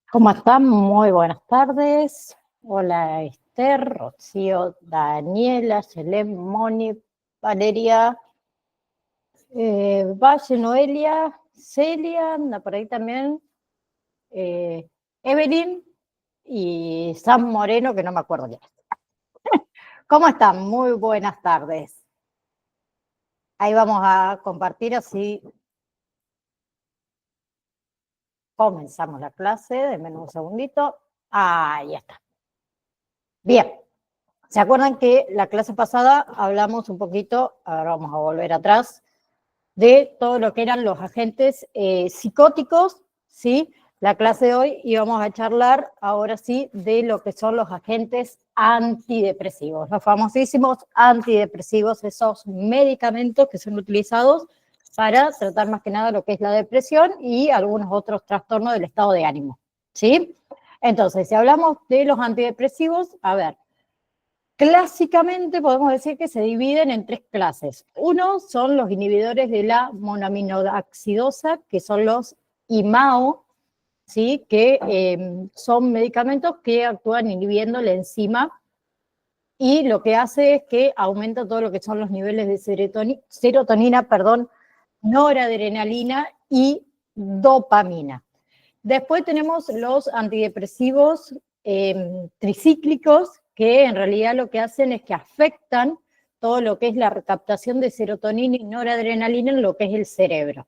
¿Cómo están? Muy buenas tardes. Hola Esther, Rocío, Daniela, Selem, Moni, Valeria, Valle, Noelia, Celia, anda por ahí también, Evelyn y Sam Moreno, que no me acuerdo quién es. ¿Cómo están? Muy buenas tardes. Ahí vamos a compartir así. Comenzamos la clase, denme un segundito. Ahí está. Bien. ¿Se acuerdan que la clase pasada hablamos un poquito, ahora vamos a volver atrás, de todo lo que eran los agentes psicóticos, ¿sí? La clase de hoy íbamos a charlar, ahora sí, de lo que son los agentes antidepresivos, los famosísimos antidepresivos, esos medicamentos que son utilizados para tratar más que nada lo que es la depresión y algunos otros trastornos del estado de ánimo, ¿sí? Entonces, si hablamos de los antidepresivos, a ver, clásicamente podemos decir que se dividen en tres clases. Uno son los inhibidores de la monoaminoacidosa, que son los IMAO, ¿sí? Que son medicamentos que actúan inhibiendo la enzima y lo que hace es que aumenta todo lo que son los niveles de serotonina, noradrenalina y dopamina. Después tenemos los antidepresivos tricíclicos, que en realidad lo que hacen es que afectan todo lo que es la recaptación de serotonina y noradrenalina en lo que es el cerebro,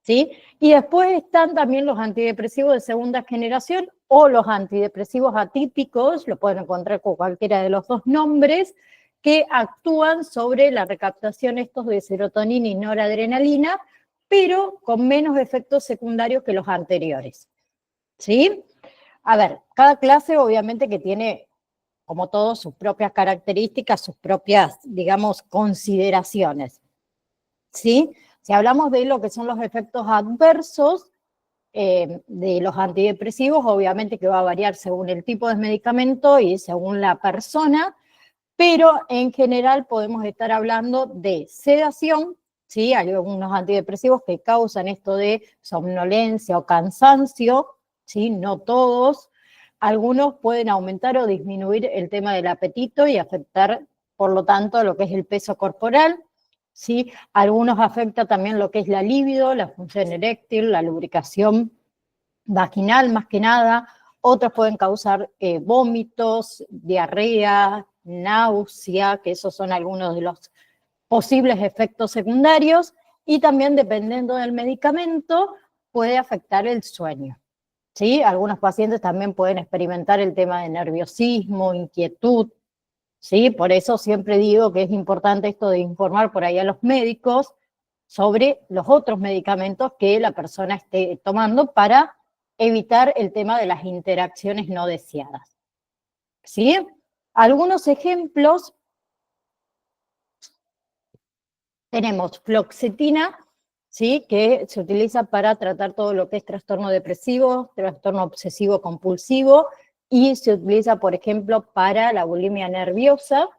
¿sí? Y después están también los antidepresivos de segunda generación o los antidepresivos atípicos, lo pueden encontrar con cualquiera de los dos nombres, que actúan sobre la recaptación estos de serotonina y noradrenalina, pero con menos efectos secundarios que los anteriores, ¿sí? A ver, cada clase obviamente que tiene, como todo, sus propias características, sus propias, digamos, consideraciones, ¿sí? Si hablamos de lo que son los efectos adversos de los antidepresivos, obviamente que va a variar según el tipo de medicamento y según la persona, pero en general podemos estar hablando de sedación, ¿sí? Hay algunos antidepresivos que causan esto de somnolencia o cansancio, ¿sí? No todos. Algunos pueden aumentar o disminuir el tema del apetito y afectar, por lo tanto, lo que es el peso corporal, ¿sí? Algunos afectan también lo que es la libido, la función eréctil, la lubricación vaginal más que nada. Otros pueden causar vómitos, diarrea, náusea, que esos son algunos de los posibles efectos secundarios, y también dependiendo del medicamento puede afectar el sueño, ¿sí? Algunos pacientes también pueden experimentar el tema de nerviosismo, inquietud, ¿sí? Por eso siempre digo que es importante esto de informar por ahí a los médicos sobre los otros medicamentos que la persona esté tomando para evitar el tema de las interacciones no deseadas, ¿sí? Algunos ejemplos, tenemos fluoxetina, ¿sí? Que se utiliza para tratar todo lo que es trastorno depresivo, trastorno obsesivo compulsivo, y se utiliza, por ejemplo, para la bulimia nerviosa,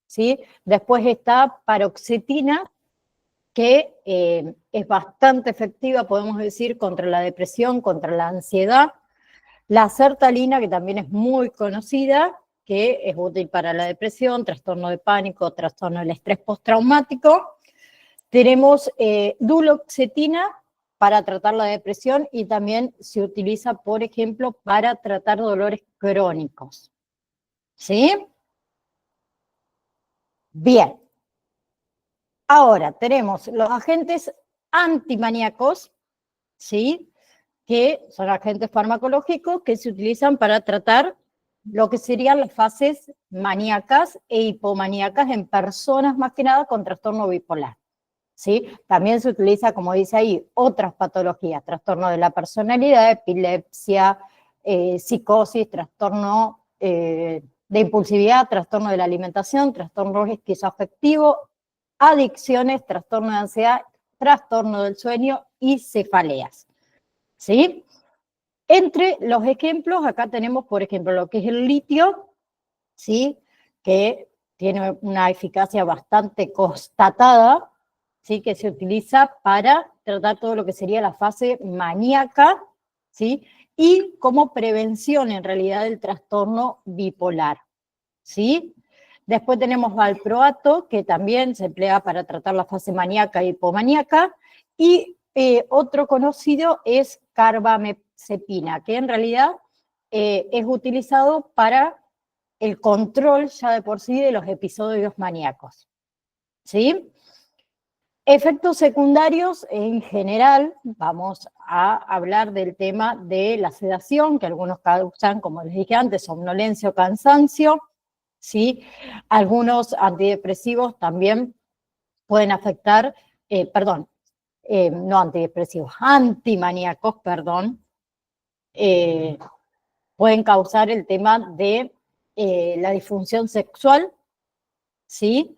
¿sí? Después está paroxetina, que es bastante efectiva, podemos decir, contra la depresión, contra la ansiedad. La sertralina, que también es muy conocida, que es útil para la depresión, trastorno de pánico, trastorno del estrés postraumático. Tenemos duloxetina para tratar la depresión y también se utiliza, por ejemplo, para tratar dolores crónicos. ¿Sí? Bien. Ahora tenemos los agentes antimaníacos, ¿sí? Que son agentes farmacológicos que se utilizan para tratar lo que serían las fases maníacas e hipomaníacas en personas más que nada con trastorno bipolar, ¿sí? También se utiliza, como dice ahí, otras patologías, trastorno de la personalidad, epilepsia, psicosis, trastorno de impulsividad, trastorno de la alimentación, trastorno esquizoafectivo, adicciones, trastorno de ansiedad, trastorno del sueño y cefaleas, ¿sí? Entre los ejemplos, acá tenemos, por ejemplo, lo que es el litio, ¿sí? Que tiene una eficacia bastante constatada, ¿sí? Que se utiliza para tratar todo lo que sería la fase maníaca, ¿sí? y como prevención en realidad del trastorno bipolar, ¿sí? Después tenemos valproato, que también se emplea para tratar la fase maníaca y hipomaníaca, y otro conocido es carbamazepina, que en realidad es utilizado para el control ya de por sí de los episodios maníacos, ¿sí? Efectos secundarios, en general, vamos a hablar del tema de la sedación, que algunos causan, como les dije antes, somnolencia o cansancio, ¿sí? Algunos antidepresivos también pueden afectar, no antidepresivos, antimaníacos, perdón, pueden causar el tema de la disfunción sexual, ¿sí?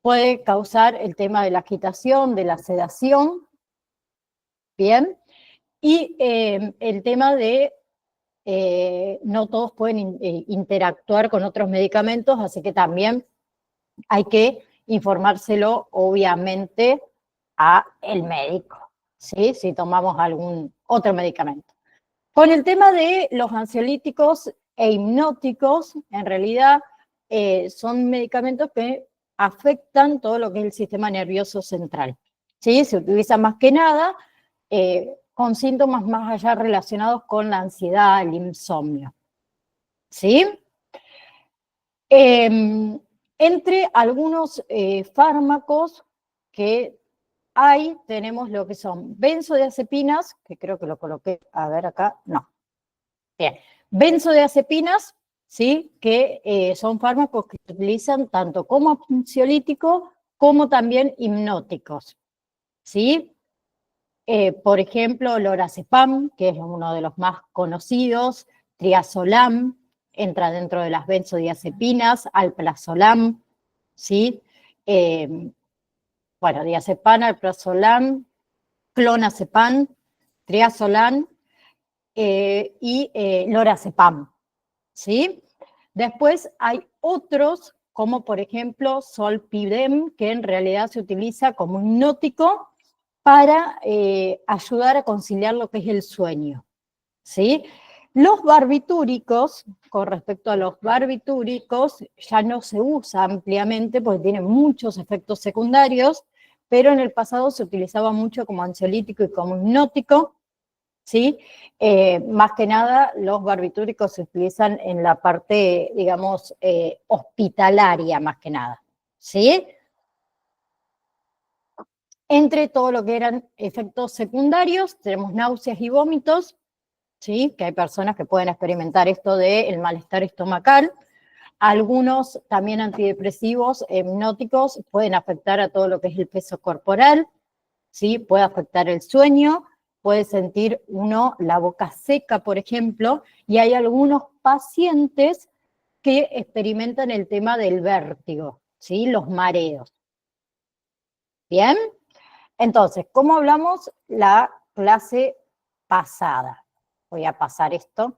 Puede causar el tema de la agitación, de la sedación, ¿bien? Y el tema de no todos pueden interactuar con otros medicamentos, así que también hay que informárselo, obviamente, a el médico, ¿sí? Si tomamos algún otro medicamento. Con el tema de los ansiolíticos e hipnóticos, en realidad son medicamentos que afectan todo lo que es el sistema nervioso central, ¿sí? Se utiliza más que nada con síntomas más allá relacionados con la ansiedad, el insomnio, ¿sí? Entre algunos fármacos que hay, tenemos lo que son benzodiazepinas, que creo que lo coloqué, a ver acá, no. Bien, benzodiazepinas, ¿sí? Que son fármacos que se utilizan tanto como ansiolíticos como también hipnóticos, ¿sí? Por ejemplo, lorazepam, que es uno de los más conocidos, triazolam, entra dentro de las benzodiazepinas, alprazolam, ¿sí? Bueno, diazepam, alprazolam, clonazepam, triazolam y lorazepam, ¿sí? Después hay otros, como por ejemplo solpidem, que en realidad se utiliza como hipnótico para ayudar a conciliar lo que es el sueño, ¿sí? Los barbitúricos, con respecto a los barbitúricos, ya no se usa ampliamente porque tienen muchos efectos secundarios, pero en el pasado se utilizaba mucho como ansiolítico y como hipnótico, ¿sí? Más que nada, los barbitúricos se utilizan en la parte, digamos, hospitalaria, más que nada, ¿sí? Entre todo lo que eran efectos secundarios, tenemos náuseas y vómitos, ¿sí? Que hay personas que pueden experimentar esto del malestar estomacal. Algunos también antidepresivos, hipnóticos, pueden afectar a todo lo que es el peso corporal, ¿sí? Puede afectar el sueño, puede sentir uno la boca seca, por ejemplo, y hay algunos pacientes que experimentan el tema del vértigo, ¿sí? Los mareos. ¿Bien? Entonces, ¿cómo hablamos la clase pasada? Voy a pasar esto.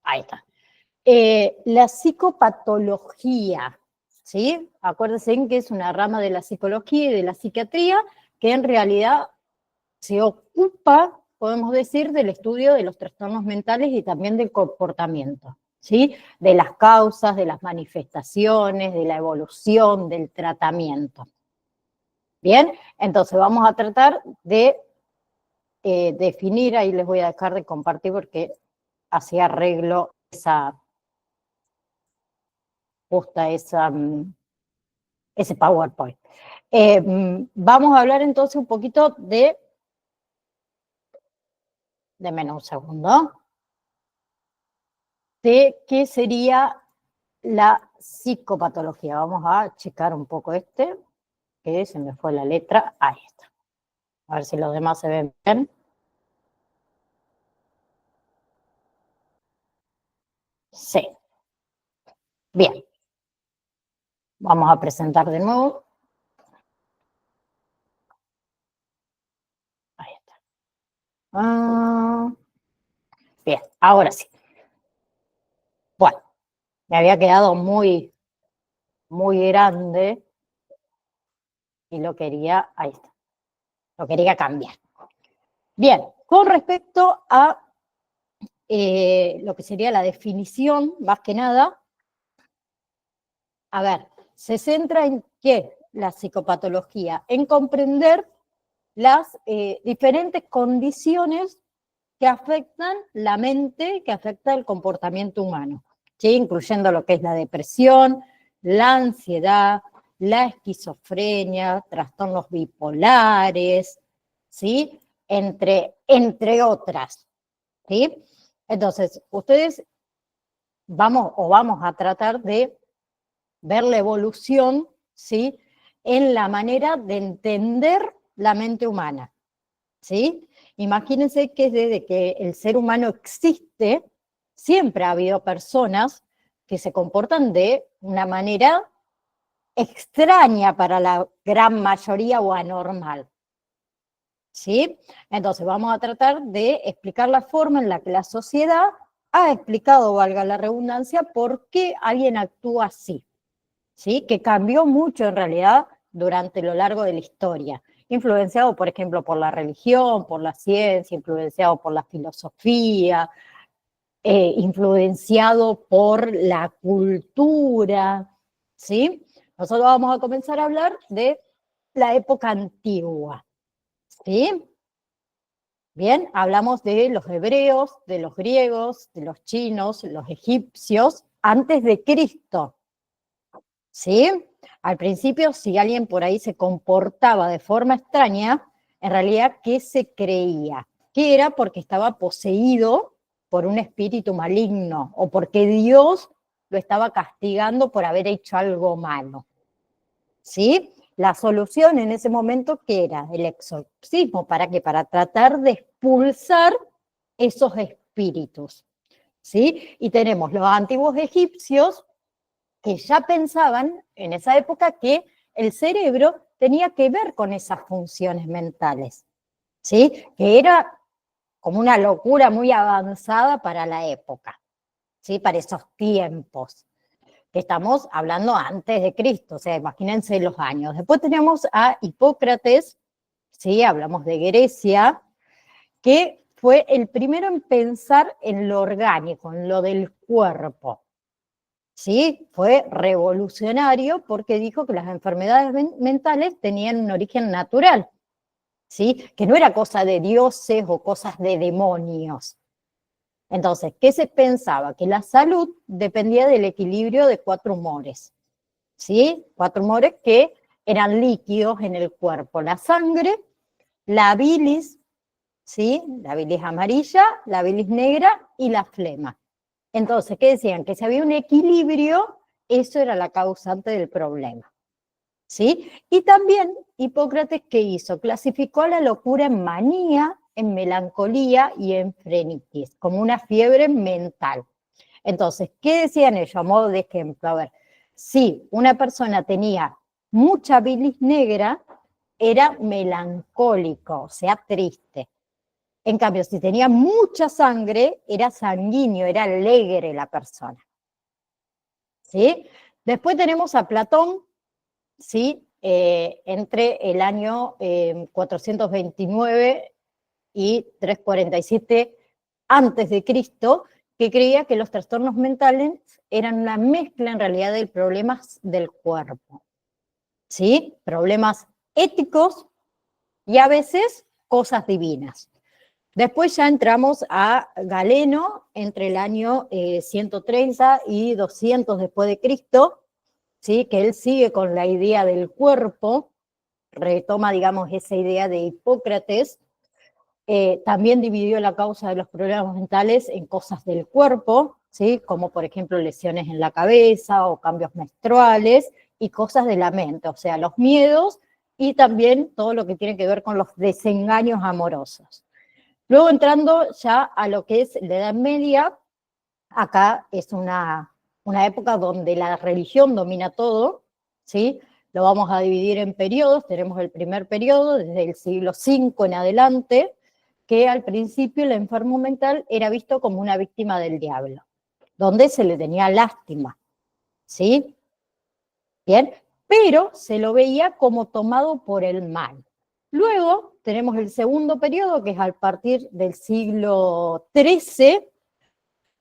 Ahí está. La psicopatología, ¿sí? Acuérdense que es una rama de la psicología y de la psiquiatría que en realidad se ocupa, podemos decir, del estudio de los trastornos mentales y también del comportamiento, ¿sí? De las causas, de las manifestaciones, de la evolución, del tratamiento. Bien, entonces vamos a tratar de definir, ahí les voy a dejar de compartir porque así arreglo ese PowerPoint. Vamos a hablar entonces un poquito denme un segundo, de qué sería la psicopatología. Vamos a checar un poco que se me fue la letra, ahí está. A ver si los demás se ven bien. Sí, bien. Vamos a presentar de nuevo. Ahí está. Bien, ahora sí. Bueno, me había quedado muy, muy grande y lo quería, ahí está, lo quería cambiar. Bien, con respecto a lo que sería la definición, más que nada, a ver, se centra en qué la psicopatología, en comprender las diferentes condiciones que afectan la mente, que afectan el comportamiento humano, ¿sí? Incluyendo lo que es la depresión, la ansiedad, la esquizofrenia, trastornos bipolares, ¿sí? Entre otras, ¿sí? Entonces, ustedes vamos a tratar de ver la evolución, ¿sí? En la manera de entender la mente humana, ¿sí? Imagínense que desde que el ser humano existe, siempre ha habido personas que se comportan de una manera extraña para la gran mayoría o anormal, ¿sí? Entonces vamos a tratar de explicar la forma en la que la sociedad ha explicado, valga la redundancia, por qué alguien actúa así, ¿sí? Que cambió mucho en realidad durante lo largo de la historia, influenciado, por ejemplo, por la religión, por la ciencia, influenciado por la filosofía, influenciado por la cultura, ¿sí? Nosotros vamos a comenzar a hablar de la época antigua, ¿sí? Bien, hablamos de los hebreos, de los griegos, de los chinos, los egipcios, antes de Cristo, ¿sí? Al principio, si alguien por ahí se comportaba de forma extraña, en realidad, ¿qué se creía? Que era porque estaba poseído por un espíritu maligno o porque Dios lo estaba castigando por haber hecho algo malo, ¿sí? La solución en ese momento, ¿qué era? El exorcismo. ¿Para qué? Para tratar de expulsar esos espíritus, ¿sí? Y tenemos los antiguos egipcios que ya pensaban en esa época que el cerebro tenía que ver con esas funciones mentales, ¿sí? Que era como una locura muy avanzada para la época, ¿sí? Para esos tiempos, que estamos hablando antes de Cristo, o sea, imagínense los años. Después tenemos a Hipócrates, ¿sí? Hablamos de Grecia, que fue el primero en pensar en lo orgánico, en lo del cuerpo, ¿sí? Fue revolucionario porque dijo que las enfermedades mentales tenían un origen natural, ¿sí? Que no era cosa de dioses o cosas de demonios. Entonces, ¿qué se pensaba? Que la salud dependía del equilibrio de 4 humores, ¿sí? 4 humores que eran líquidos en el cuerpo: la sangre, la bilis, ¿sí? La bilis amarilla, la bilis negra y la flema. Entonces, ¿qué decían? Que si había un equilibrio, eso era la causante del problema, ¿sí? Y también Hipócrates, ¿qué hizo? Clasificó a la locura en manía, en melancolía y en frenitis, como una fiebre mental. Entonces, ¿qué decían ellos? A modo de ejemplo, a ver, si una persona tenía mucha bilis negra, era melancólico, o sea, triste. En cambio, si tenía mucha sangre, era sanguíneo, era alegre la persona, ¿sí? Después tenemos a Platón, ¿sí? Entre el año 429 y 347 antes de Cristo, que creía que los trastornos mentales eran una mezcla en realidad de problemas del cuerpo, ¿sí? Problemas éticos y a veces cosas divinas. Después ya entramos a Galeno entre el año 130 y 200 después de Cristo, ¿sí? Que él sigue con la idea del cuerpo, retoma, digamos, esa idea de Hipócrates. También dividió la causa de los problemas mentales en cosas del cuerpo, ¿sí? Como por ejemplo lesiones en la cabeza o cambios menstruales, y cosas de la mente, o sea, los miedos y también todo lo que tiene que ver con los desengaños amorosos. Luego entrando ya a lo que es la Edad Media, acá es una época donde la religión domina todo, ¿sí? Lo vamos a dividir en periodos. Tenemos el primer periodo, desde el siglo V en adelante, que al principio el enfermo mental era visto como una víctima del diablo, donde se le tenía lástima, ¿sí? Bien, pero se lo veía como tomado por el mal. Luego tenemos el segundo periodo, que es a partir del siglo XIII,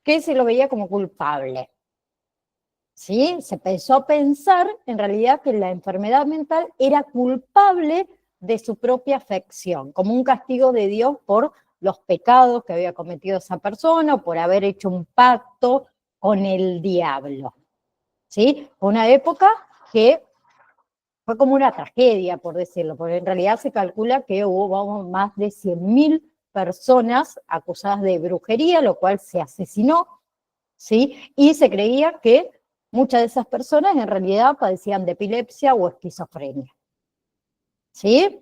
que se lo veía como culpable. ¿Sí? Se empezó a pensar, en realidad, que la enfermedad mental era culpable de su propia afección, como un castigo de Dios por los pecados que había cometido esa persona o por haber hecho un pacto con el diablo. ¿Sí? Fue una época que fue como una tragedia, por decirlo, porque en realidad se calcula que hubo más de 100.000 personas acusadas de brujería, lo cual se asesinó, ¿sí? Y se creía que muchas de esas personas en realidad padecían de epilepsia o esquizofrenia, ¿sí?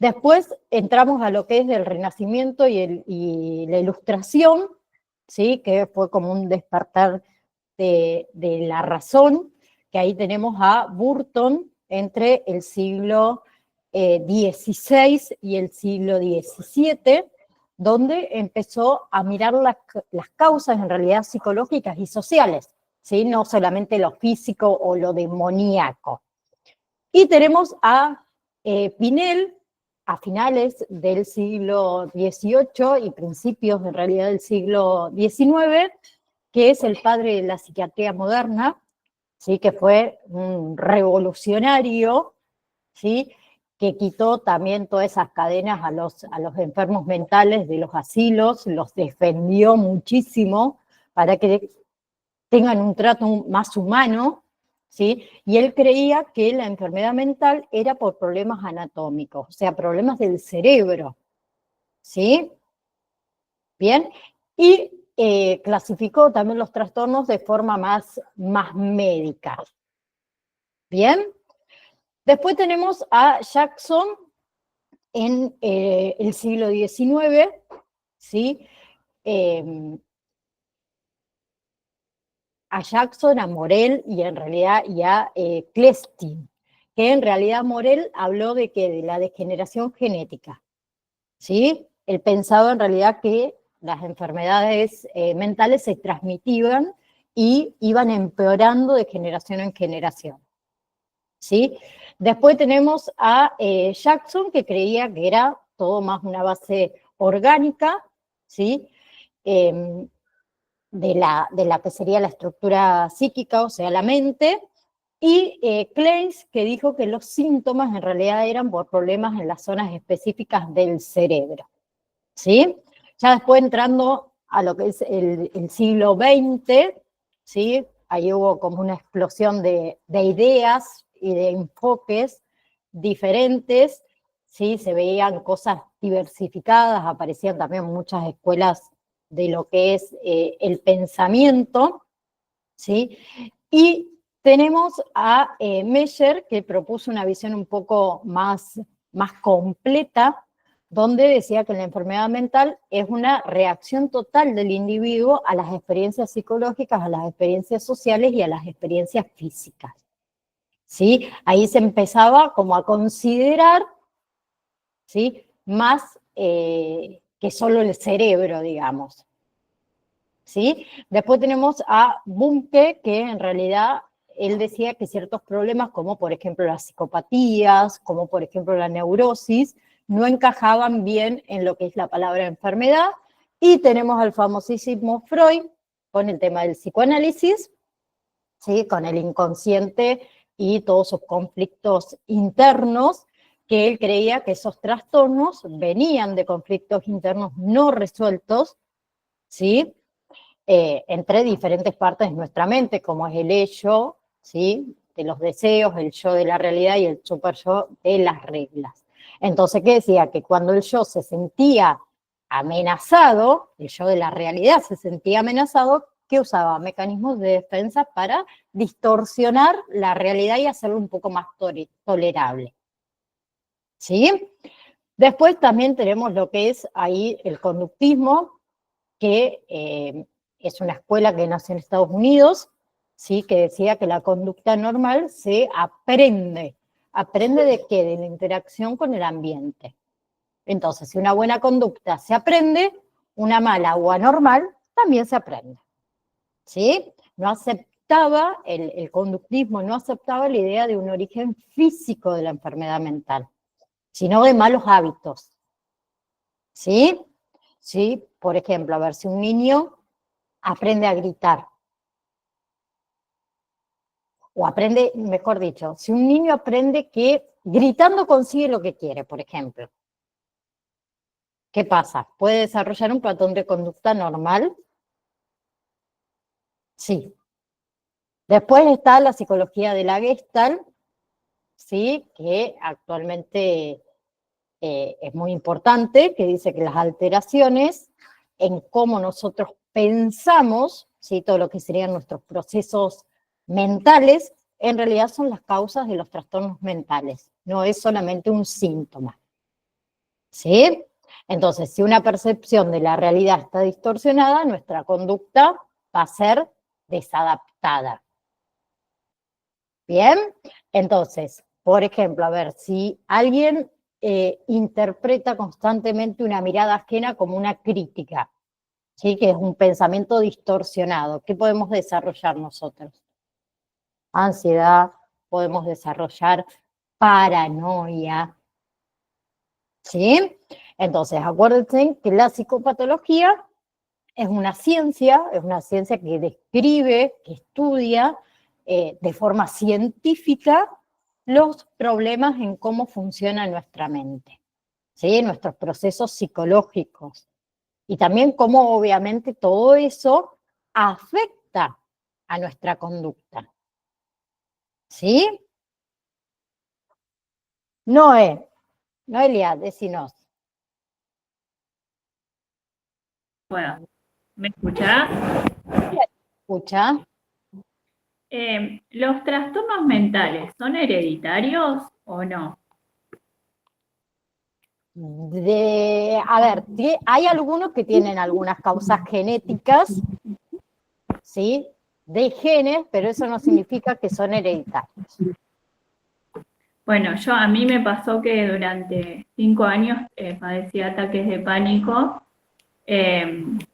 Después entramos a lo que es el Renacimiento y la Ilustración, ¿sí? Que fue como un despertar de la razón, que ahí tenemos a Burton entre el siglo XVI y el siglo XVII, donde empezó a mirar las causas en realidad psicológicas y sociales, ¿sí? No solamente lo físico o lo demoníaco. Y tenemos a Pinel, a finales del siglo XVIII y principios en realidad del siglo XIX, que es el padre de la psiquiatría moderna, ¿sí? Que fue un revolucionario, ¿sí? Que quitó también todas esas cadenas a los enfermos mentales de los asilos, los defendió muchísimo para que tengan un trato más humano, ¿sí? Y él creía que la enfermedad mental era por problemas anatómicos, o sea, problemas del cerebro, ¿sí? Bien, y clasificó también los trastornos de forma más médica. Bien, después tenemos a Jackson en el siglo XIX, ¿sí? A Jackson, a Morel y en realidad a Klestin, que en realidad Morel habló de que de la degeneración genética, ¿sí? Él pensaba en realidad que las enfermedades mentales se transmitían y iban empeorando de generación en generación, ¿sí? Después tenemos a Jackson, que creía que era todo más una base orgánica, ¿sí? De la que sería la estructura psíquica, o sea, la mente, y Kleins, que dijo que los síntomas en realidad eran por problemas en las zonas específicas del cerebro, ¿sí? Ya después entrando a lo que es el siglo XX, ¿sí? Ahí hubo como una explosión de ideas y de enfoques diferentes, ¿sí? Se veían cosas diversificadas, aparecían también muchas escuelas de lo que es el pensamiento, ¿sí? Y tenemos a Meyer, que propuso una visión un poco más completa, donde decía que la enfermedad mental es una reacción total del individuo a las experiencias psicológicas, a las experiencias sociales y a las experiencias físicas, ¿sí? Ahí se empezaba como a considerar, ¿sí? Más que solo el cerebro, digamos, ¿sí? Después tenemos a Bumke, que en realidad él decía que ciertos problemas, como por ejemplo las psicopatías, como por ejemplo la neurosis, no encajaban bien en lo que es la palabra enfermedad. Y tenemos al famosísimo Freud con el tema del psicoanálisis, ¿sí? Con el inconsciente y todos sus conflictos internos, que él creía que esos trastornos venían de conflictos internos no resueltos, ¿sí? Entre diferentes partes de nuestra mente, como es el yo, ¿sí? De los deseos, el yo de la realidad y el super yo de las reglas. Entonces, ¿qué decía? Que cuando el yo se sentía amenazado, el yo de la realidad se sentía amenazado, que usaba mecanismos de defensa para distorsionar la realidad y hacerlo un poco más tolerable, ¿sí? Después también tenemos lo que es ahí el conductismo, que es una escuela que nació en Estados Unidos, ¿sí? Que decía que la conducta normal se aprende. ¿Aprende de qué? De la interacción con el ambiente. Entonces, si una buena conducta se aprende, una mala o anormal también se aprende, ¿sí? No aceptaba, el conductismo no aceptaba la idea de un origen físico de la enfermedad mental, sino de malos hábitos. ¿Sí? Sí, por ejemplo, a ver, si un niño aprende a gritar, o aprende, mejor dicho, si un niño aprende que gritando consigue lo que quiere, por ejemplo, ¿qué pasa? ¿Puede desarrollar un patrón de conducta normal? Sí. Después está la psicología de la Gestalt, ¿sí? Que actualmente es muy importante, que dice que las alteraciones en cómo nosotros pensamos, ¿sí? Todo lo que serían nuestros procesos mentales, en realidad son las causas de los trastornos mentales, no es solamente un síntoma. ¿Sí? Entonces, si una percepción de la realidad está distorsionada, nuestra conducta va a ser desadaptada. ¿Bien? Entonces, por ejemplo, a ver, si alguien interpreta constantemente una mirada ajena como una crítica, ¿sí? Que es un pensamiento distorsionado, ¿qué podemos desarrollar nosotros? Ansiedad, podemos desarrollar paranoia, ¿sí? Entonces, acuérdense que la psicopatología es una ciencia que describe, que estudia de forma científica los problemas en cómo funciona nuestra mente, ¿sí? Nuestros procesos psicológicos. Y también cómo obviamente todo eso afecta a nuestra conducta. ¿Sí? Noelia, decinos. Bueno, ¿me escuchás? Escucha. ¿Los trastornos mentales son hereditarios o no? A ver, hay algunos que tienen algunas causas genéticas, ¿sí? De genes, pero eso no significa que son hereditarios. Bueno, a mí me pasó que durante 5 años padecí ataques de pánico.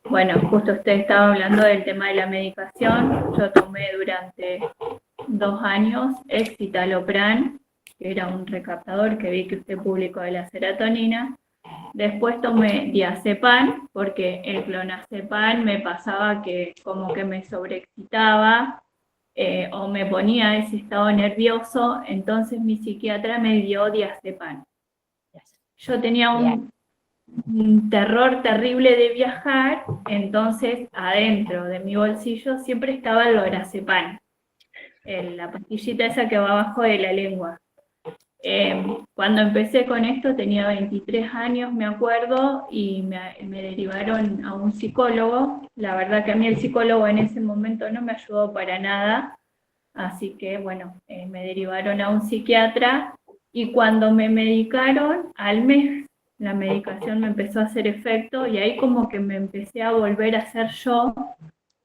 Bueno, justo usted estaba hablando del tema de la medicación. Yo tomé durante 2 años escitalopram, que era un recaptador que vi que usted publicó de la serotonina. Después tomé diazepam, porque el clonazepam me pasaba que como que me sobreexcitaba o me ponía ese estado nervioso, entonces mi psiquiatra me dio diazepam. Yo tenía un terror terrible de viajar, entonces adentro de mi bolsillo siempre estaba el lorazepam, la pastillita esa que va abajo de la lengua. Cuando empecé con esto tenía 23 años, me acuerdo, y me derivaron a un psicólogo. La verdad que a mí el psicólogo en ese momento no me ayudó para nada, así que bueno, me derivaron a un psiquiatra, y cuando me medicaron, al mes la medicación me empezó a hacer efecto, y ahí como que me empecé a volver a ser yo,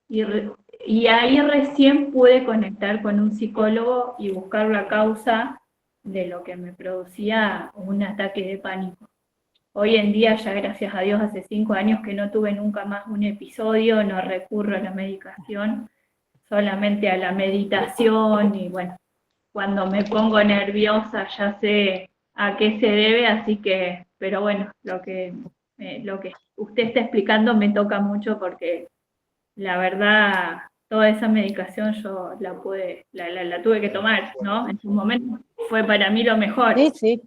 y ahí recién pude conectar con un psicólogo y buscar la causa de lo que me producía un ataque de pánico. Hoy en día, ya gracias a Dios, hace 5 años que no tuve nunca más un episodio, no recurro a la medicación, solamente a la meditación, y bueno, cuando me pongo nerviosa ya sé a qué se debe, así que, pero bueno, lo que usted está explicando me toca mucho, porque la verdad, toda esa medicación yo la tuve que tomar, ¿no? En su momento fue para mí lo mejor. Sí, sí.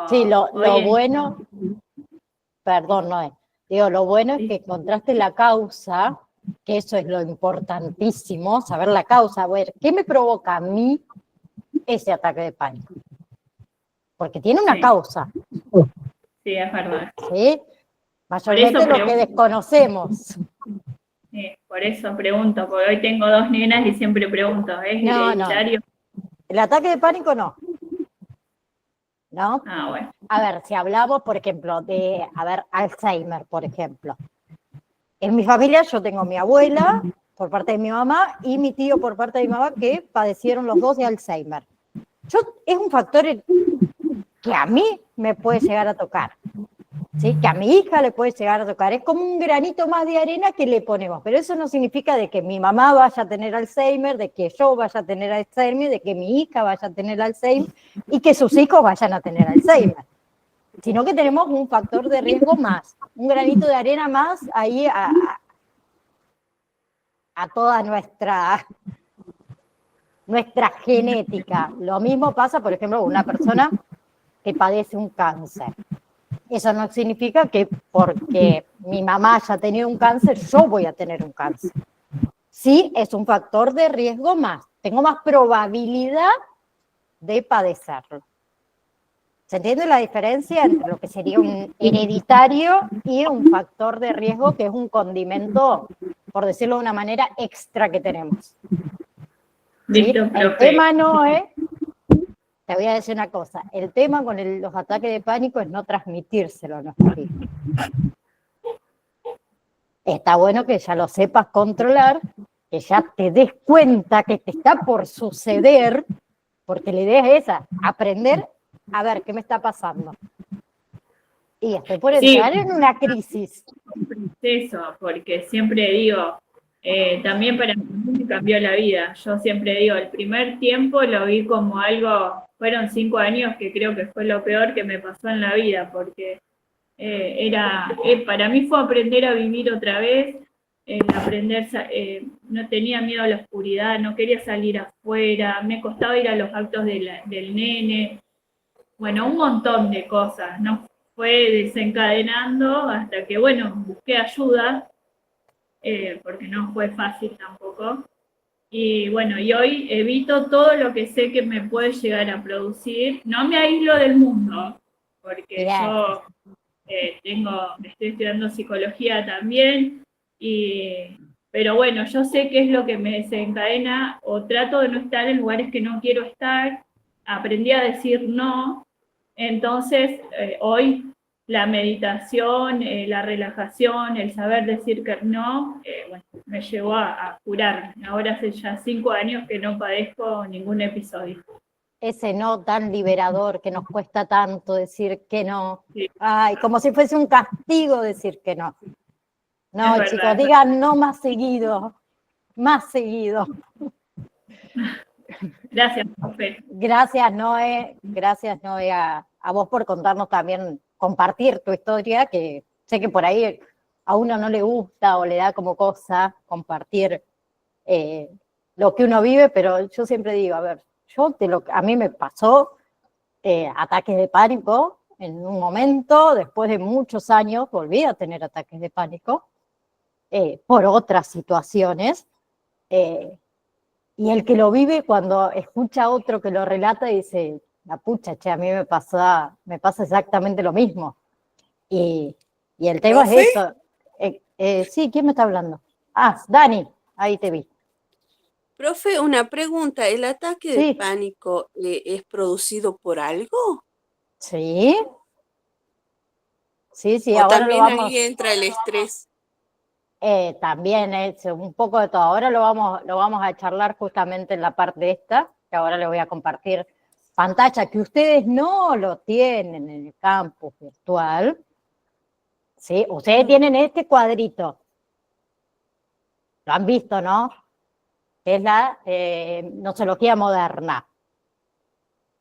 Sí, lo bueno, perdón, Noé, digo, lo bueno es que encontraste la causa, que eso es lo importantísimo, saber la causa, a ver, ¿qué me provoca a mí ese ataque de pánico? Porque tiene una causa. Sí, es verdad. ¿Sí? Mayormente lo que desconocemos. Por eso pregunto, porque hoy tengo 2 nenas y siempre pregunto, ¿es hereditario? No. El ataque de pánico no. ¿No? Ah, bueno. A ver, si hablamos, por ejemplo, de, Alzheimer, por ejemplo. En mi familia yo tengo mi abuela, por parte de mi mamá, y mi tío por parte de mi mamá, que padecieron los dos de Alzheimer. Es un factor que a mí me puede llegar a tocar, ¿sí? Que a mi hija le puede llegar a tocar. Es como un granito más de arena que le ponemos, pero eso no significa de que mi mamá vaya a tener Alzheimer, de que yo vaya a tener Alzheimer, de que mi hija vaya a tener Alzheimer y que sus hijos vayan a tener Alzheimer. sino que tenemos un factor de riesgo más, un granito de arena más ahí a toda nuestra genética. Lo mismo pasa, por ejemplo, con una persona que padece un cáncer. Eso no significa que porque mi mamá haya tenido un cáncer, yo voy a tener un cáncer. Sí, es un factor de riesgo más. Tengo más probabilidad de padecerlo. ¿Se entiende la diferencia entre lo que sería un hereditario y un factor de riesgo que es un condimento, por decirlo de una manera, extra que tenemos? ¿Sí? El tema no es, te voy a decir una cosa, el tema con los ataques de pánico es no transmitírselo a nuestros hijos. Está bueno que ya lo sepas controlar, que ya te des cuenta que te está por suceder, porque la idea es esa, aprender a ver qué me está pasando. Y estoy por entrar en una crisis. Eso, porque siempre digo, también para mí me cambió la vida. Yo siempre digo, el primer tiempo lo vi como algo, fueron 5 años que creo que fue lo peor que me pasó en la vida, porque para mí fue aprender a vivir otra vez, no tenía miedo a la oscuridad, no quería salir afuera, me costaba ir a los actos del nene, bueno, un montón de cosas, ¿no? Fue desencadenando hasta que, bueno, busqué ayuda, porque no fue fácil tampoco. Y bueno, y hoy evito todo lo que sé que me puede llegar a producir. No me aíslo del mundo, porque yo estoy estudiando psicología también, pero bueno, yo sé qué es lo que me desencadena, o trato de no estar en lugares que no quiero estar, aprendí a decir no, entonces hoy la meditación, la relajación, el saber decir que no, bueno, me llevó a curarme. Ahora hace ya 5 años que no padezco ningún episodio. Ese no tan liberador que nos cuesta tanto decir que no. Sí. Ay, como si fuese un castigo decir que no. No, Es chicos, verdad. digan no más seguido. Más seguido. Gracias, profe. Gracias, Noé. Gracias, Noé, a vos por contarnos también, compartir tu historia, que sé que por ahí a uno no le gusta o le da como cosa compartir lo que uno vive, pero yo siempre digo, a ver, a mí me pasó ataques de pánico en un momento, después de muchos años volví a tener ataques de pánico por otras situaciones, y el que lo vive cuando escucha a otro que lo relata dice, la pucha, che, a mí me pasa exactamente lo mismo. Y el tema ¿Profe? es eso. Sí, ¿quién me está hablando? Ah, Dani, ahí te vi. Profe, una pregunta. ¿El ataque Sí. de pánico es producido por algo? Sí. Sí, ¿O ahora también lo vamos. ahí entra el estrés? También es un poco de todo. Ahora lo vamos a charlar justamente en la parte esta, que ahora les voy a compartir pantalla, que ustedes no lo tienen en el campus virtual. ¿Sí? Ustedes tienen este cuadrito. Lo han visto, ¿no? Que es la nosología moderna.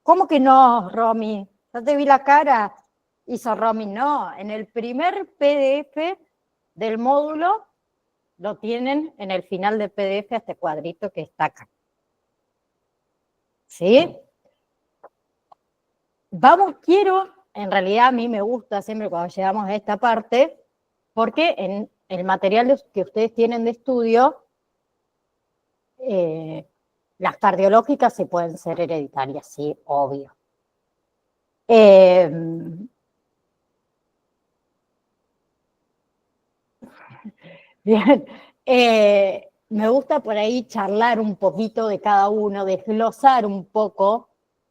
¿Cómo que no, Romy? Ya te vi la cara. Hizo Romy, no. En el primer PDF del módulo lo tienen en el final del PDF, este cuadrito que está acá. ¿Sí? En realidad a mí me gusta siempre cuando llegamos a esta parte, porque en el material que ustedes tienen de estudio, las cardiológicas sí pueden ser hereditarias, sí, obvio. Bien, me gusta por ahí charlar un poquito de cada uno, desglosar un poco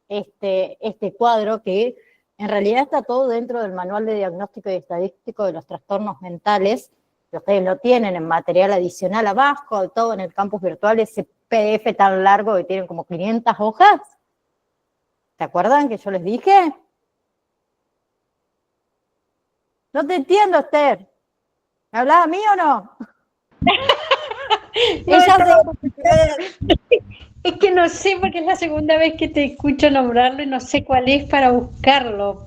este cuadro que en realidad está todo dentro del Manual de Diagnóstico y Estadístico de los Trastornos Mentales, que ustedes lo tienen en material adicional abajo, todo en el campus virtual, ese PDF tan largo que tienen como 500 hojas. ¿Se acuerdan que yo les dije? No te entiendo, Esther. ¿Me hablaba a mí o no? No, Es que no sé, porque es la segunda vez que te escucho nombrarlo y no sé cuál es para buscarlo.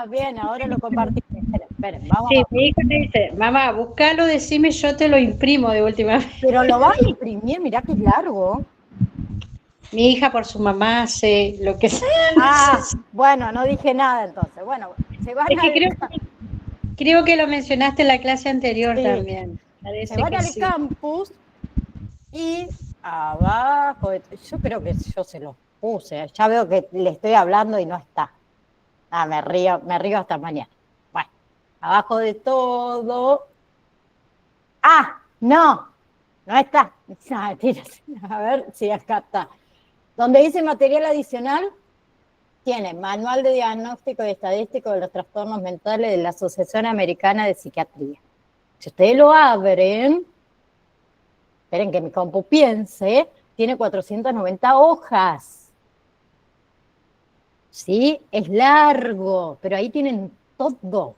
Bien, ahora lo compartí. Esperen, vamos Sí, a... mi hija me dice, mamá, búscalo, decime, yo te lo imprimo de última vez. Pero lo vas a imprimir, mirá que es largo. Mi hija por su mamá hace lo que sea. Bueno, no dije nada entonces. Bueno, se van Es que creo que lo mencionaste en la clase anterior también. Se van al campus y abajo, yo creo que yo se los puse, ya veo que le estoy hablando y no está. Me río hasta mañana. Bueno, abajo de todo. No está. No, mentiras. A ver si acá está. Donde dice material adicional, tiene manual de diagnóstico y estadístico de los trastornos mentales de la Asociación Americana de Psiquiatría. Si ustedes lo abren, esperen que mi compu piense, tiene 490 hojas. ¿Sí? Es largo, pero ahí tienen todo.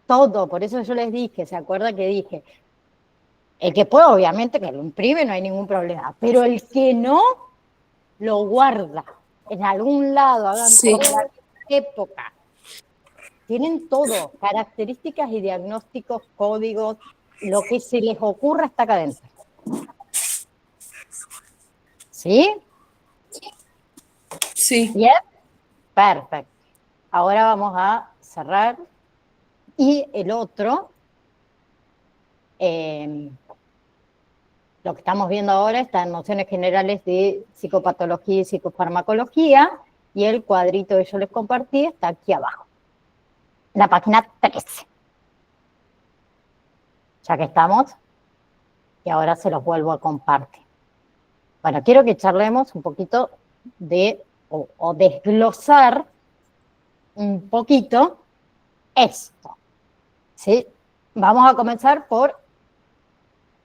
Todo, por eso yo les dije, ¿se acuerda que dije? El que puede, obviamente, que lo imprime, no hay ningún problema, pero el que no, lo guarda en algún lado, hagan Sí. toda la época. Tienen todo, características y diagnósticos, códigos, lo que se les ocurra está acá adentro. ¿Sí? Sí. ¿Bien? Perfecto. Ahora vamos a cerrar. Y el otro, lo que estamos viendo ahora está en nociones generales de psicopatología y psicofarmacología, y el cuadrito que yo les compartí está aquí abajo, la página 13. Ya que estamos, y ahora se los vuelvo a compartir. Bueno, quiero que charlemos un poquito o desglosar un poquito esto, ¿sí? Vamos a comenzar por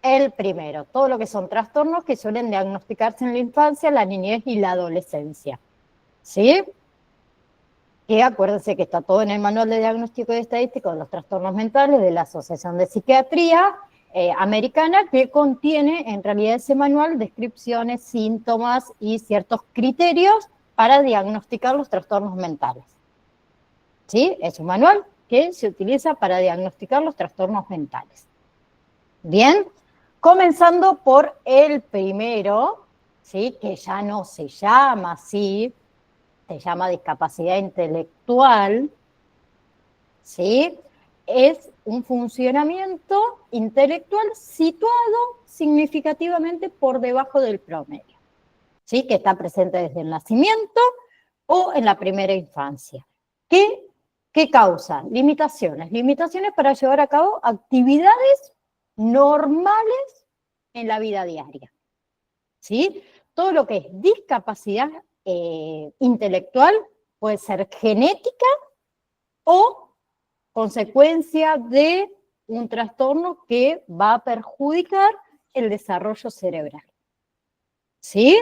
el primero, todo lo que son trastornos que suelen diagnosticarse en la infancia, la niñez y la adolescencia, ¿sí? Que acuérdense que está todo en el Manual de Diagnóstico y Estadístico de los Trastornos Mentales de la Asociación de Psiquiatría Americana, que contiene en realidad ese manual descripciones, síntomas y ciertos criterios para diagnosticar los trastornos mentales. ¿Sí? Es un manual que se utiliza para diagnosticar los trastornos mentales. Bien, comenzando por el primero, ¿sí? Que ya no se llama así, se llama discapacidad intelectual, ¿sí? Es un funcionamiento intelectual situado significativamente por debajo del promedio, ¿sí? Que está presente desde el nacimiento o en la primera infancia. ¿Qué causa? Limitaciones para llevar a cabo actividades normales en la vida diaria, ¿sí? Todo lo que es discapacidad intelectual puede ser genética o consecuencia de un trastorno que va a perjudicar el desarrollo cerebral, ¿sí?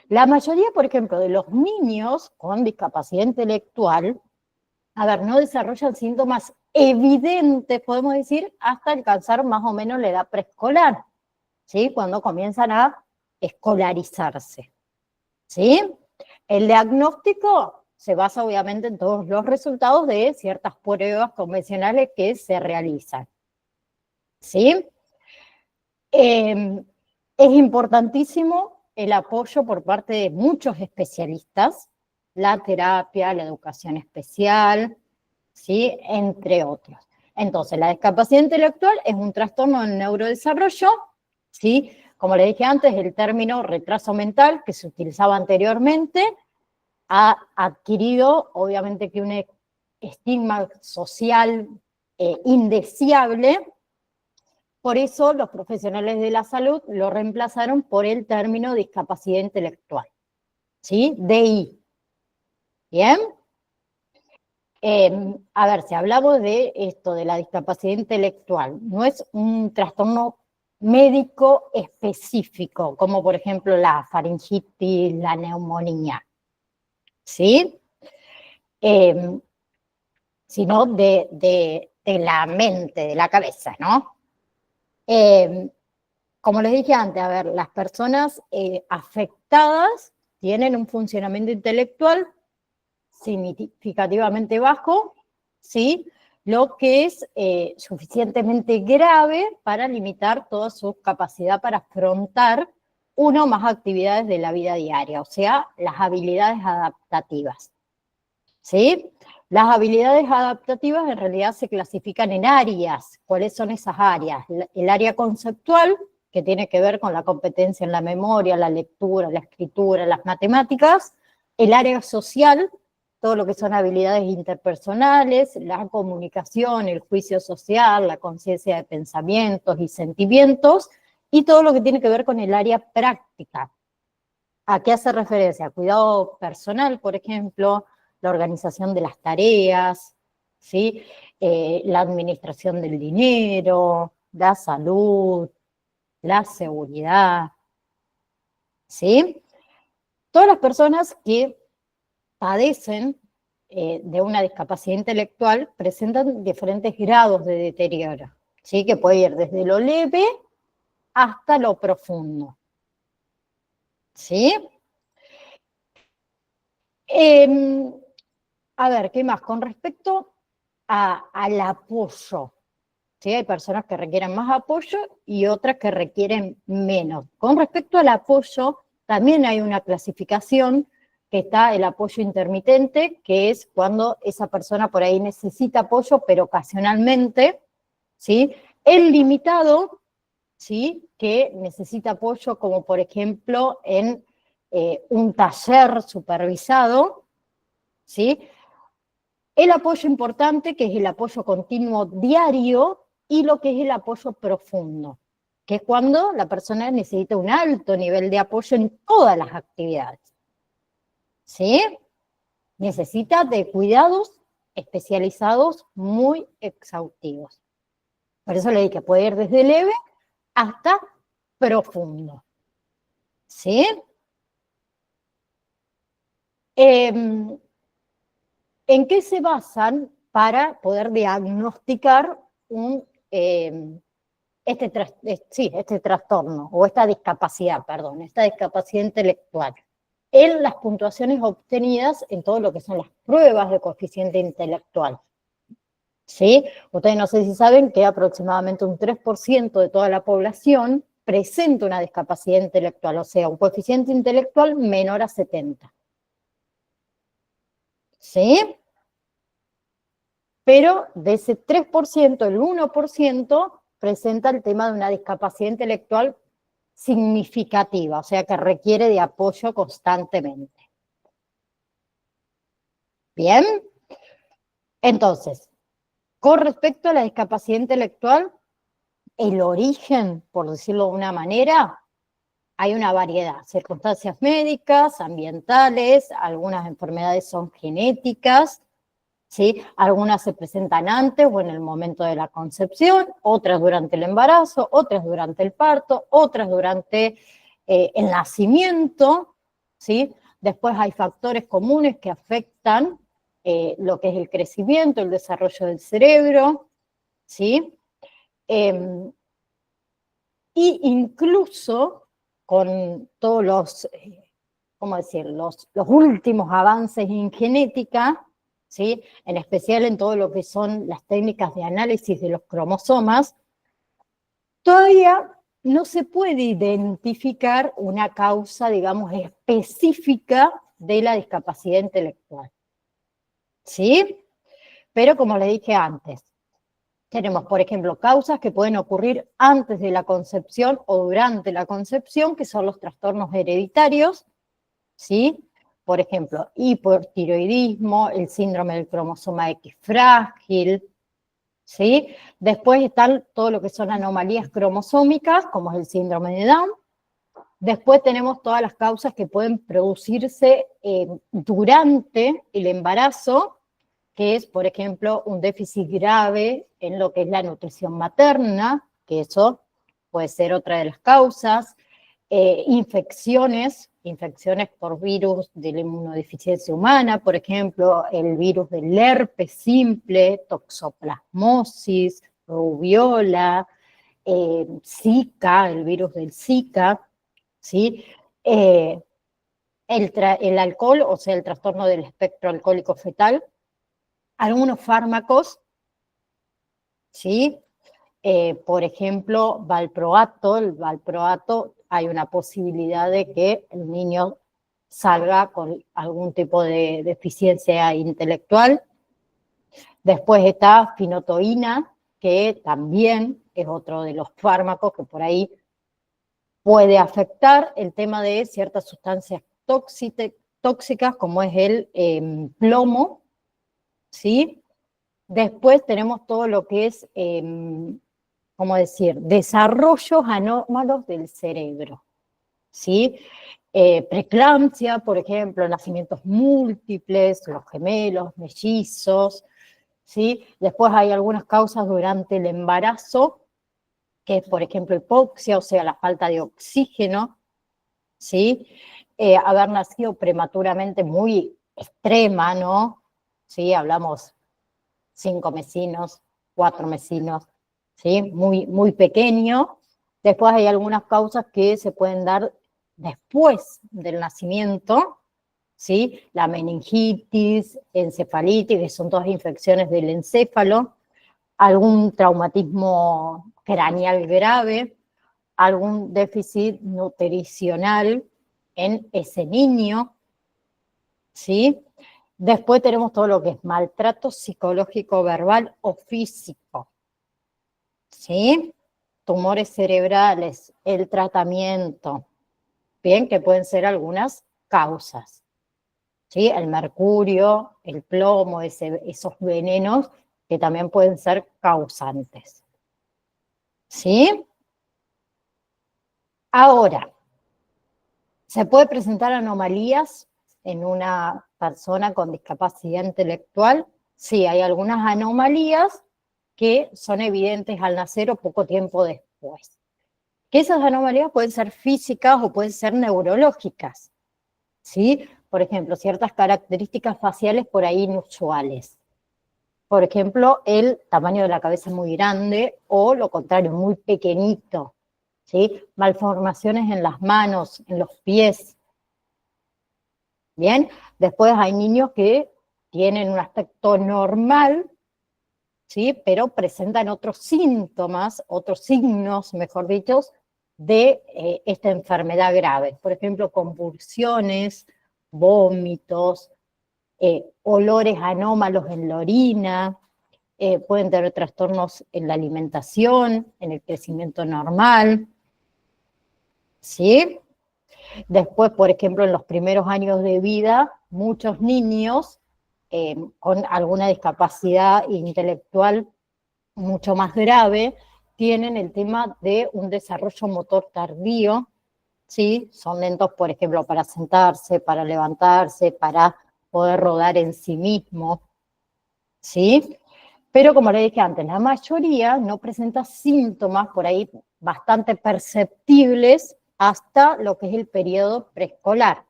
La mayoría, por ejemplo, de los niños con discapacidad intelectual, no desarrollan síntomas evidentes, podemos decir, hasta alcanzar más o menos la edad preescolar, ¿sí? Cuando comienzan a escolarizarse, ¿sí? El diagnóstico se basa obviamente en todos los resultados de ciertas pruebas convencionales que se realizan, ¿sí? Es importantísimo el apoyo por parte de muchos especialistas, la terapia, la educación especial, ¿sí? Entre otros. Entonces, la discapacidad intelectual es un trastorno del neurodesarrollo, ¿sí? Como le dije antes, el término retraso mental, que se utilizaba anteriormente, ha adquirido, obviamente, que un estigma social indeseable. Por eso los profesionales de la salud lo reemplazaron por el término discapacidad intelectual, ¿sí? DI. ¿Bien? Si hablamos de esto, de la discapacidad intelectual, no es un trastorno médico específico, como por ejemplo la faringitis, la neumonía, ¿sí? Sino de la mente, de la cabeza, ¿no? como les dije antes, a ver, las personas afectadas tienen un funcionamiento intelectual significativamente bajo, ¿sí? Lo que es suficientemente grave para limitar toda su capacidad para afrontar una o más actividades de la vida diaria, o sea, las habilidades adaptativas, ¿sí? Las habilidades adaptativas en realidad se clasifican en áreas. ¿Cuáles son esas áreas? El área conceptual, que tiene que ver con la competencia en la memoria, la lectura, la escritura, las matemáticas. El área social, todo lo que son habilidades interpersonales, la comunicación, el juicio social, la conciencia de pensamientos y sentimientos, y todo lo que tiene que ver con el área práctica. ¿A qué hace referencia? Cuidado personal, por ejemplo, la organización de las tareas, ¿sí? La administración del dinero, la salud, la seguridad, ¿sí? Todas las personas que padecen de una discapacidad intelectual presentan diferentes grados de deterioro, ¿sí? Que puede ir desde lo leve hasta lo profundo, ¿sí? A ver, ¿qué más? Con respecto al apoyo, ¿sí? Hay personas que requieren más apoyo y otras que requieren menos. Con respecto al apoyo, también hay una clasificación que está el apoyo intermitente, que es cuando esa persona por ahí necesita apoyo, pero ocasionalmente, ¿sí? El limitado, ¿sí? Que necesita apoyo, como por ejemplo en un taller supervisado, ¿sí? El apoyo importante, que es el apoyo continuo diario, y lo que es el apoyo profundo, que es cuando la persona necesita un alto nivel de apoyo en todas las actividades, ¿sí? Necesita de cuidados especializados muy exhaustivos. Por eso le dije que puede ir desde leve hasta profundo, ¿sí? ¿En qué se basan para poder diagnosticar este trastorno, o esta discapacidad intelectual? En las puntuaciones obtenidas en todo lo que son las pruebas de coeficiente intelectual, ¿sí? Ustedes no sé si saben que aproximadamente un 3% de toda la población presenta una discapacidad intelectual, o sea, un coeficiente intelectual menor a 70. ¿Sí? Pero de ese 3%, el 1% presenta el tema de una discapacidad intelectual significativa, o sea, que requiere de apoyo constantemente. ¿Bien? Entonces, con respecto a la discapacidad intelectual, el origen, por decirlo de una manera, hay una variedad, circunstancias médicas, ambientales, algunas enfermedades son genéticas, ¿sí? Algunas se presentan antes o en el momento de la concepción, otras durante el embarazo, otras durante el parto, otras durante el nacimiento, ¿sí? Después hay factores comunes que afectan lo que es el crecimiento, el desarrollo del cerebro, ¿sí? Y incluso con todos los, ¿cómo decir?, los últimos avances en genética, ¿sí? En especial en todo lo que son las técnicas de análisis de los cromosomas, todavía no se puede identificar una causa, digamos, específica de la discapacidad intelectual, ¿sí? Pero como les dije antes, tenemos, por ejemplo, causas que pueden ocurrir antes de la concepción o durante la concepción, que son los trastornos hereditarios, ¿sí? Por ejemplo, hipotiroidismo, el síndrome del cromosoma X frágil, ¿sí? Después están todo lo que son anomalías cromosómicas, como es el síndrome de Down. Después tenemos todas las causas que pueden producirse durante el embarazo, que es, por ejemplo, un déficit grave en lo que es la nutrición materna, que eso puede ser otra de las causas, infecciones por virus de la inmunodeficiencia humana, por ejemplo, el virus del herpes simple, toxoplasmosis, rubiola, Zika, el virus del Zika, ¿sí? El alcohol, o sea, el trastorno del espectro alcohólico fetal, algunos fármacos, ¿sí? Por ejemplo, valproato, el valproato, hay una posibilidad de que el niño salga con algún tipo de deficiencia intelectual. Después está finotoína, que también es otro de los fármacos que por ahí puede afectar el tema de ciertas sustancias tóxicas, como es el plomo, ¿sí? Después tenemos todo lo que es, ¿cómo decir?, desarrollos anómalos del cerebro, ¿sí? Preeclampsia, por ejemplo, nacimientos múltiples, los gemelos, mellizos, ¿sí? Después hay algunas causas durante el embarazo, que es, por ejemplo, hipoxia, o sea, la falta de oxígeno, ¿sí? Haber nacido prematuramente muy extrema, ¿no? ¿Sí? Hablamos 5 mesinos, 4 mesinos, ¿sí? Muy, muy pequeño. Después hay algunas causas que se pueden dar después del nacimiento, ¿sí? La meningitis, encefalitis, que son todas infecciones del encéfalo, algún traumatismo craneal grave, algún déficit nutricional en ese niño, ¿sí? Después tenemos todo lo que es maltrato psicológico, verbal o físico, ¿sí? Tumores cerebrales, el tratamiento, bien, que pueden ser algunas causas, ¿sí? El mercurio, el plomo, esos venenos que también pueden ser causantes, ¿sí? Ahora, ¿se puede presentar anomalías en una persona con discapacidad intelectual? Sí, hay algunas anomalías que son evidentes al nacer o poco tiempo después. Que esas anomalías pueden ser físicas o pueden ser neurológicas, ¿sí? Por ejemplo, ciertas características faciales por ahí inusuales. Por ejemplo, el tamaño de la cabeza muy grande o lo contrario, muy pequeñito, ¿sí? Malformaciones en las manos, en los pies. Bien, después hay niños que tienen un aspecto normal, ¿sí? Pero presentan otros síntomas, otros signos, mejor dicho, de esta enfermedad grave. Por ejemplo, convulsiones, vómitos, olores anómalos en la orina, pueden tener trastornos en la alimentación, en el crecimiento normal, ¿sí? Después, por ejemplo, en los primeros años de vida, muchos niños con alguna discapacidad intelectual mucho más grave tienen el tema de un desarrollo motor tardío, ¿sí? Son lentos, por ejemplo, para sentarse, para levantarse, para poder rodar en sí mismo, ¿sí? Pero como le dije antes, la mayoría no presenta síntomas por ahí bastante perceptibles hasta lo que es el periodo preescolar,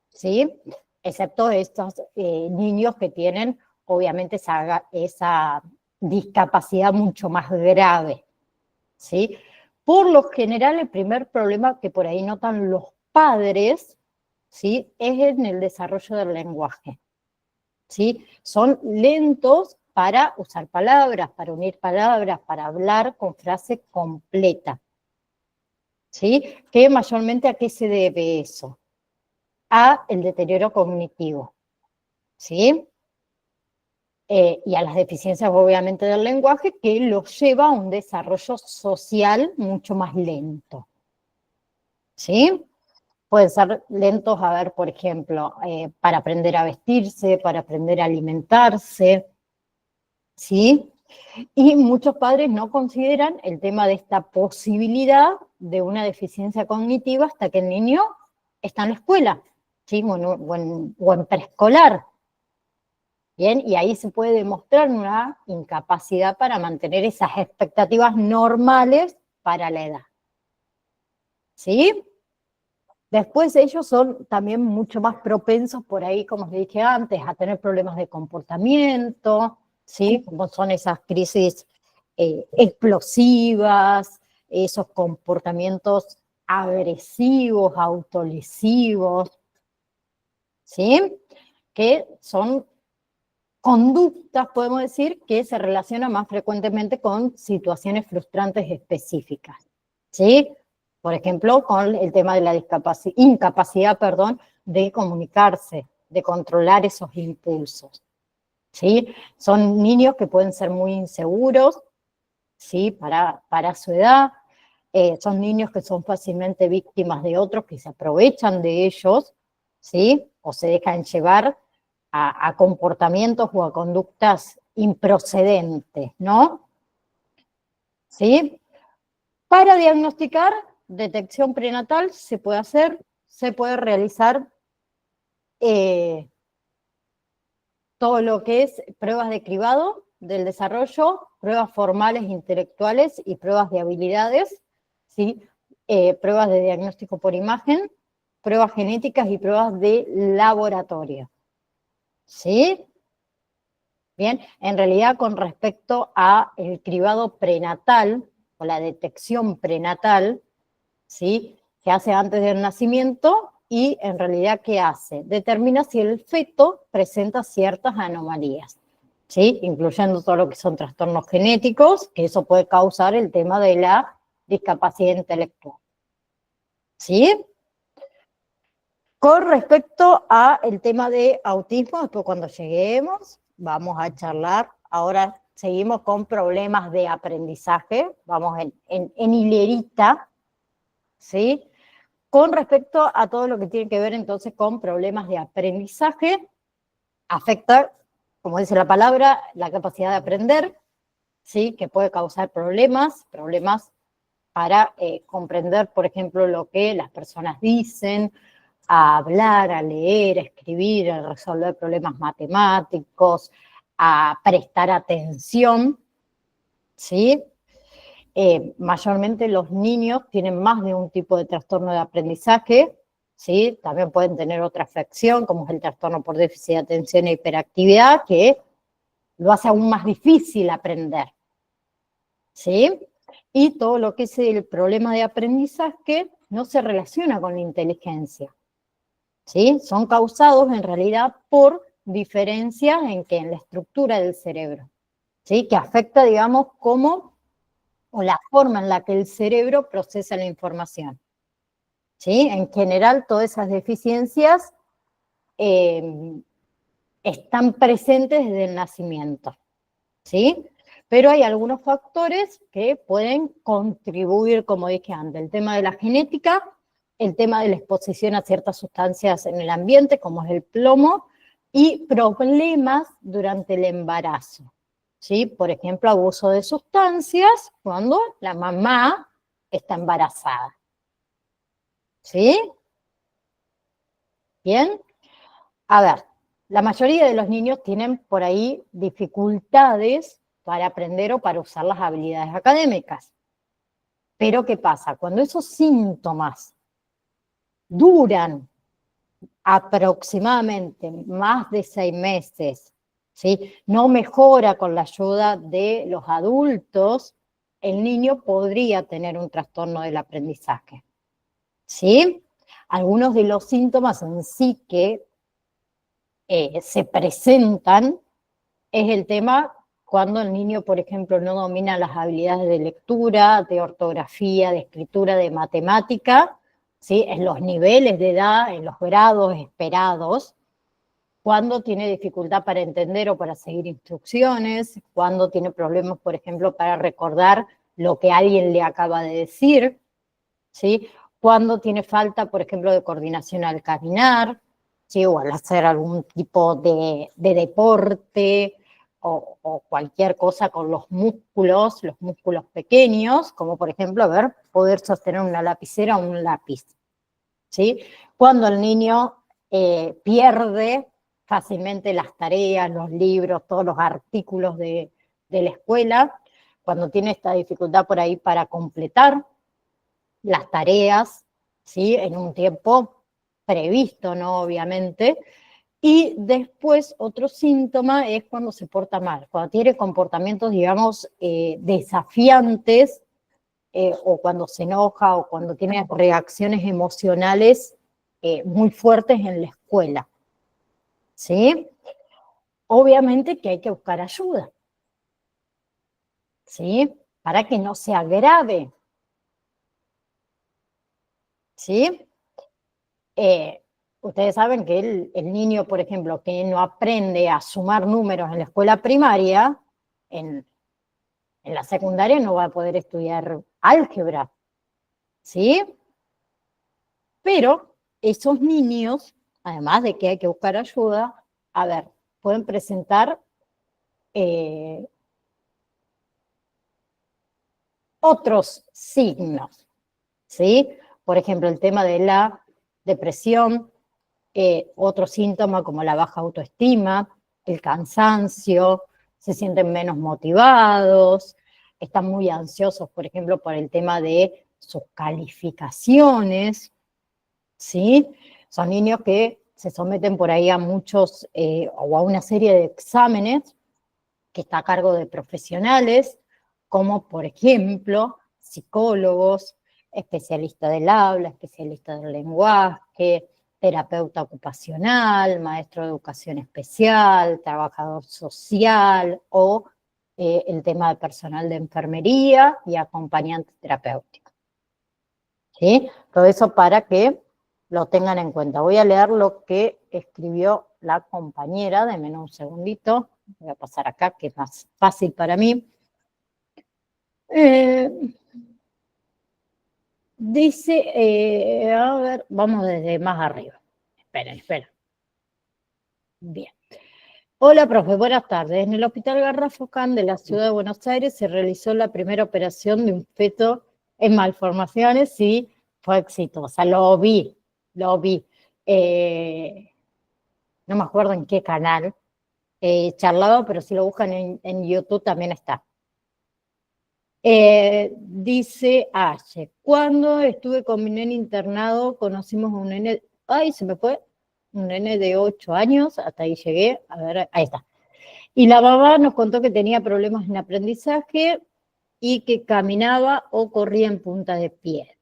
¿sí? Excepto estos niños que tienen, obviamente, esa discapacidad mucho más grave, ¿sí? Por lo general, el primer problema que por ahí notan los padres, ¿sí? Es en el desarrollo del lenguaje, ¿sí? Son lentos para usar palabras, para unir palabras, para hablar con frase completa, ¿sí? Que mayormente ¿a qué se debe eso? A el deterioro cognitivo, ¿sí? Y a las deficiencias obviamente del lenguaje que los lleva a un desarrollo social mucho más lento, ¿sí? Pueden ser lentos, a ver, por ejemplo, para aprender a vestirse, para aprender a alimentarse, ¿sí? Y muchos padres no consideran el tema de esta posibilidad de una deficiencia cognitiva hasta que el niño está en la escuela, ¿sí? O en preescolar. Bien, y ahí se puede demostrar una incapacidad para mantener esas expectativas normales para la edad, ¿sí? Después ellos son también mucho más propensos por ahí, como les dije antes, a tener problemas de comportamiento, ¿sí? Como son esas crisis explosivas, esos comportamientos agresivos, autolesivos, ¿sí? Que son conductas, podemos decir, que se relacionan más frecuentemente con situaciones frustrantes específicas, ¿sí? Por ejemplo, con el tema de la incapacidad, de comunicarse, de controlar esos impulsos, ¿sí? Son niños que pueden ser muy inseguros, ¿sí? Para su edad. Son niños que son fácilmente víctimas de otros que se aprovechan de ellos, ¿sí? O se dejan llevar a comportamientos o a conductas improcedentes, ¿no? ¿Sí? Para diagnosticar, detección prenatal se puede realizar todo lo que es pruebas de cribado del desarrollo, pruebas formales intelectuales y pruebas de habilidades, ¿sí? Pruebas de diagnóstico por imagen, pruebas genéticas y pruebas de laboratorio. ¿Sí? Bien, en realidad con respecto a el cribado prenatal o la detección prenatal, ¿sí? Que hace antes del nacimiento y en realidad ¿qué hace? Determina si el feto presenta ciertas anomalías, ¿sí? Incluyendo todo lo que son trastornos genéticos, que eso puede causar el tema de la discapacidad intelectual, ¿sí? Con respecto al tema de autismo, después cuando lleguemos vamos a charlar. Ahora seguimos con problemas de aprendizaje, vamos en hilerita, ¿sí? Con respecto a todo lo que tiene que ver entonces con problemas de aprendizaje, afecta, como dice la palabra, la capacidad de aprender, ¿sí? Que puede causar problemas para comprender, por ejemplo, lo que las personas dicen, a hablar, a leer, a escribir, a resolver problemas matemáticos, a prestar atención, ¿sí? Mayormente los niños tienen más de un tipo de trastorno de aprendizaje, ¿sí? También pueden tener otra afección, como es el trastorno por déficit de atención e hiperactividad, que lo hace aún más difícil aprender, ¿sí? Y todo lo que es el problema de aprendizaje no se relaciona con la inteligencia, ¿sí? Son causados en realidad por diferencias en la estructura del cerebro, ¿sí? Que afecta, digamos, o la forma en la que el cerebro procesa la información, ¿sí? En general, todas esas deficiencias están presentes desde el nacimiento, ¿sí? Pero hay algunos factores que pueden contribuir, como dije antes, el tema de la genética, el tema de la exposición a ciertas sustancias en el ambiente, como es el plomo, y problemas durante el embarazo, ¿sí? Por ejemplo, abuso de sustancias cuando la mamá está embarazada, ¿sí? Bien, a ver, la mayoría de los niños tienen por ahí dificultades para aprender o para usar las habilidades académicas. Pero ¿qué pasa? Cuando esos síntomas duran aproximadamente más de 6 meses, ¿sí? No mejora con la ayuda de los adultos, el niño podría tener un trastorno del aprendizaje, ¿sí? Algunos de los síntomas en sí que se presentan es el tema cuando el niño, por ejemplo, no domina las habilidades de lectura, de ortografía, de escritura, de matemática, ¿sí? En los niveles de edad, en los grados esperados, cuando tiene dificultad para entender o para seguir instrucciones, cuando tiene problemas, por ejemplo, para recordar lo que alguien le acaba de decir, ¿sí? Cuando tiene falta, por ejemplo, de coordinación al caminar, ¿sí? O al hacer algún tipo de deporte, o cualquier cosa con los músculos pequeños, como por ejemplo, poder sostener una lapicera o un lápiz, ¿sí? Cuando el niño pierde fácilmente las tareas, los libros, todos los artículos de la escuela, cuando tiene esta dificultad por ahí para completar las tareas, ¿sí? En un tiempo previsto, ¿no? Obviamente, Y después otro síntoma es cuando se porta mal, cuando tiene comportamientos, digamos, desafiantes, o cuando se enoja o cuando tiene reacciones emocionales muy fuertes en la escuela. ¿Sí? Obviamente que hay que buscar ayuda. ¿Sí? Para que no se agrave. ¿Sí? Ustedes saben que el niño, por ejemplo, que no aprende a sumar números en la escuela primaria, en la secundaria no va a poder estudiar álgebra. ¿Sí? Pero esos niños, además de que hay que buscar ayuda, a ver, pueden presentar otros signos, ¿sí? Por ejemplo, el tema de la depresión, otro síntoma como la baja autoestima, el cansancio, se sienten menos motivados, están muy ansiosos, por ejemplo, por el tema de sus calificaciones, ¿sí? Son niños que se someten por ahí a muchos o a una serie de exámenes que está a cargo de profesionales, como por ejemplo psicólogos, especialistas del habla, especialistas del lenguaje, terapeuta ocupacional, maestro de educación especial, trabajador social o el tema de personal de enfermería y acompañante terapéutico. ¿Sí? Todo eso para que lo tengan en cuenta. Voy a leer lo que escribió la compañera, denme un segundito, voy a pasar acá, que es más fácil para mí. Dice, a ver, vamos desde más arriba. Esperen. Bien. Hola, profe, buenas tardes. En el Hospital Garrafa de la Ciudad de Buenos Aires se realizó la primera operación de un feto en malformaciones y fue exitosa. Lo vi. No me acuerdo en qué canal charlado, pero si lo buscan en YouTube también está. Dice Aye, cuando estuve con mi nene internado, conocimos a un nene, ay, se me fue, un nene de 8 años, hasta ahí llegué, a ver, ahí está. Y la mamá nos contó que tenía problemas en aprendizaje y que caminaba o corría en punta de pie,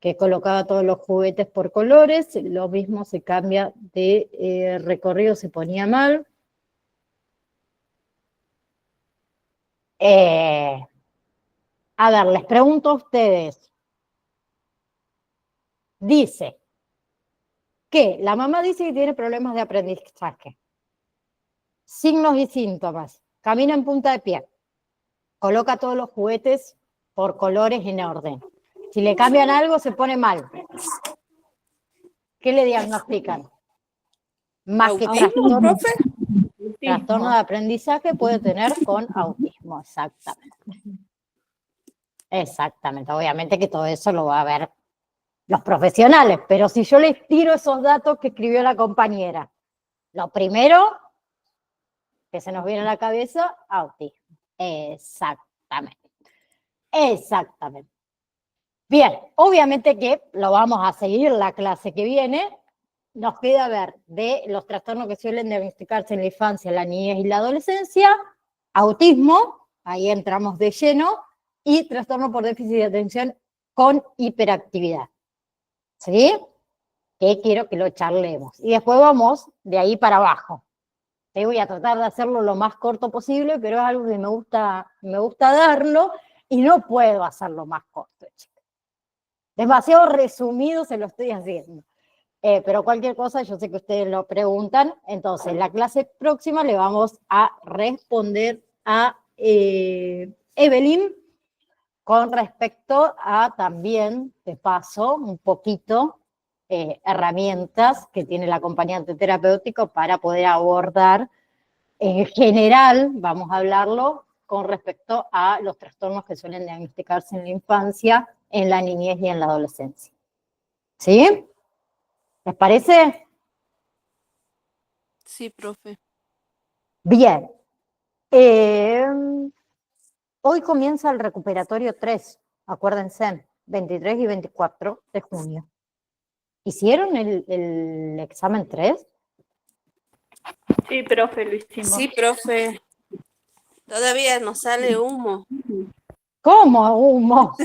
que colocaba todos los juguetes por colores, lo mismo se cambia de recorrido, se ponía mal. A ver, les pregunto a ustedes, dice que la mamá dice que tiene problemas de aprendizaje, signos y síntomas, camina en punta de pie, coloca todos los juguetes por colores en orden. Si le cambian algo, se pone mal. ¿Qué le diagnostican? Más que ¿Autismo, profe? trastorno de aprendizaje puede tener con autismo, exactamente. Exactamente, obviamente que todo eso lo va a ver los profesionales, pero si yo les tiro esos datos que escribió la compañera, lo primero que se nos viene a la cabeza, autismo. Exactamente. Bien, obviamente que lo vamos a seguir la clase que viene. Nos queda ver de los trastornos que suelen diagnosticarse en la infancia, la niñez y la adolescencia, autismo, ahí entramos de lleno, y trastorno por déficit de atención con hiperactividad. ¿Sí? Que quiero que lo charlemos. Y después vamos de ahí para abajo. ¿Sí? Voy a tratar de hacerlo lo más corto posible, pero es algo que me gusta darlo y no puedo hacerlo más corto, chicos. Demasiado resumido se lo estoy haciendo. Pero cualquier cosa, yo sé que ustedes lo preguntan. Entonces, la clase próxima le vamos a responder a Evelyn con respecto a también, de paso, un poquito, herramientas que tiene el acompañante terapéutico para poder abordar en general, vamos a hablarlo con respecto a los trastornos que suelen diagnosticarse en la infancia, en la niñez y en la adolescencia. ¿Sí? ¿Les parece? Sí, profe. Bien. Hoy comienza el recuperatorio 3, acuérdense, 23 y 24 de junio. ¿Hicieron el examen 3? Sí, profe, lo hicimos. Sí, profe. Todavía nos sale humo. ¿Cómo humo?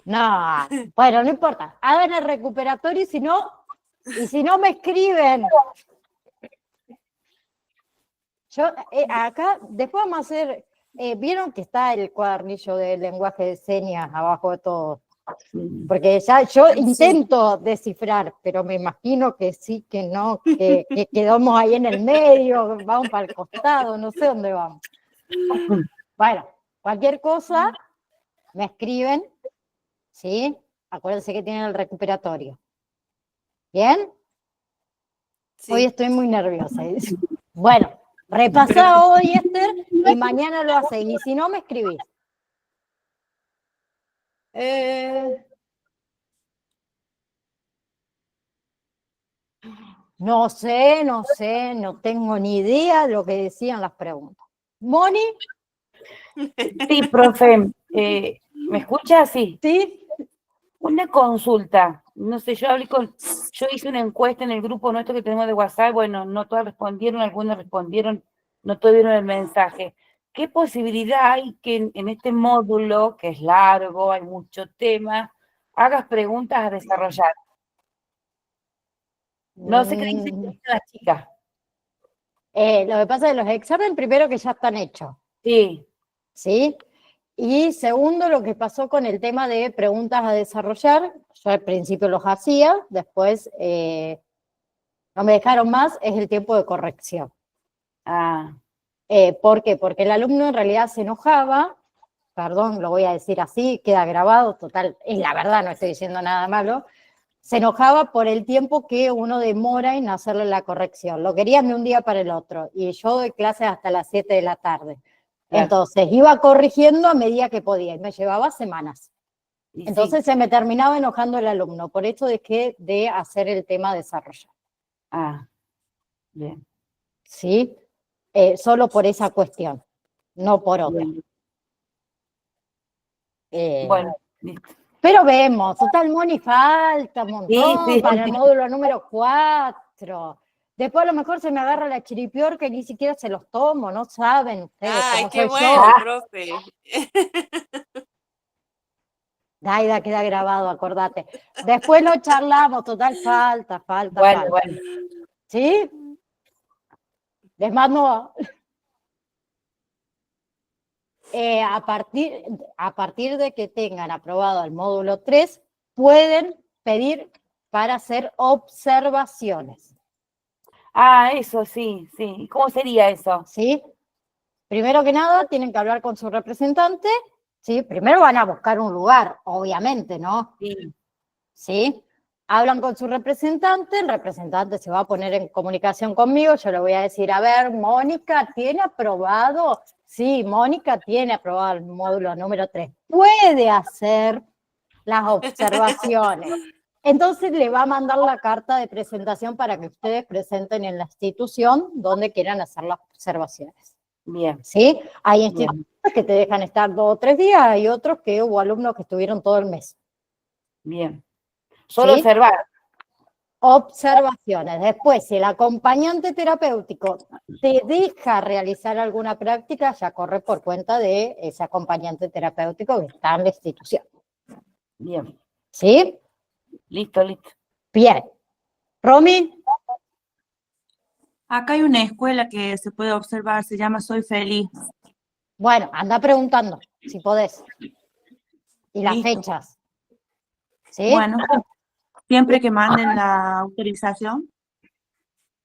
No, bueno, no importa. Hagan el recuperatorio y si no me escriben. Yo acá, después vamos a hacer, vieron que está el cuadernillo de lenguaje de señas abajo de todo. Porque ya yo intento descifrar, pero me imagino que sí, que no, que quedamos ahí en el medio, vamos para el costado, no sé dónde vamos. Bueno, cualquier cosa, me escriben, ¿sí? Acuérdense que tienen el recuperatorio. ¿Bien? Sí. Hoy estoy muy nerviosa. Bueno, repasá hoy, Esther, y mañana lo hacéis. Y si no, me escribís. No sé, no tengo ni idea de lo que decían las preguntas. ¿Moni? Sí, profe, ¿me escucha? Sí. ¿Sí? Una consulta. No sé, yo hice una encuesta en el grupo nuestro que tenemos de WhatsApp. Bueno, no todas respondieron, algunas respondieron, no todos vieron el mensaje. ¿Qué posibilidad hay que en este módulo, que es largo, hay mucho tema, hagas preguntas a desarrollar? No sé qué dicen las chicas. Lo que pasa es que los exámenes, primero que ya están hechos. Sí. ¿Sí? Y segundo, lo que pasó con el tema de preguntas a desarrollar, yo al principio los hacía, después no me dejaron más, es el tiempo de corrección. Ah, ¿Por qué? Porque el alumno en realidad se enojaba, perdón, lo voy a decir así, queda grabado, total, es la verdad, no estoy diciendo nada malo, se enojaba por el tiempo que uno demora en hacerle la corrección. Lo querían de un día para el otro, y yo doy clases hasta las 7 de la tarde. claro. Entonces iba corrigiendo a medida que podía, y me llevaba semanas. Y Entonces sí. se me terminaba enojando el alumno, por eso dejé de hacer el tema desarrollar. Ah, bien. ¿Sí? Solo por esa cuestión, no por otra. Bien. Eh, Bueno, listo. Pero vemos, total, Moni, falta un montón Sí, sí. para el módulo número 4. Después a lo mejor se me agarra la chiripiorca y ni siquiera se los tomo, no saben ustedes Ay, cómo qué soy bueno, yo. profe. Daida, queda grabado, acordate. Después lo charlamos, total, falta. Bueno. ¿Sí? Les mando... a partir de que tengan aprobado el módulo 3, pueden pedir para hacer observaciones. Ah, eso sí, sí. ¿Cómo sería eso? ¿Sí? Primero que nada, tienen que hablar con su representante, ¿sí? Primero van a buscar un lugar, obviamente, ¿no? Sí. ¿Sí? Hablan con su representante, el representante se va a poner en comunicación conmigo, yo le voy a decir, a ver, Mónica, ¿tiene aprobado? Sí, Mónica tiene aprobado el módulo número 3. Puede hacer las observaciones. Entonces le va a mandar la carta de presentación para que ustedes presenten en la institución donde quieran hacer las observaciones. Bien. ¿Sí? Hay Bien. instituciones que te dejan estar 2 o 3 días, y otros que hubo alumnos que estuvieron todo el mes. Bien. Solo ¿Sí? observar. Observaciones. Después, si el acompañante terapéutico te deja realizar alguna práctica, ya corre por cuenta de ese acompañante terapéutico que está en la institución. Bien. ¿Sí? Listo. Bien. Romy. Acá hay una escuela que se puede observar, se llama Soy Feliz. Bueno, anda preguntando, si podés. Y las Listo. fechas. ¿Sí? Bueno, siempre que manden la autorización.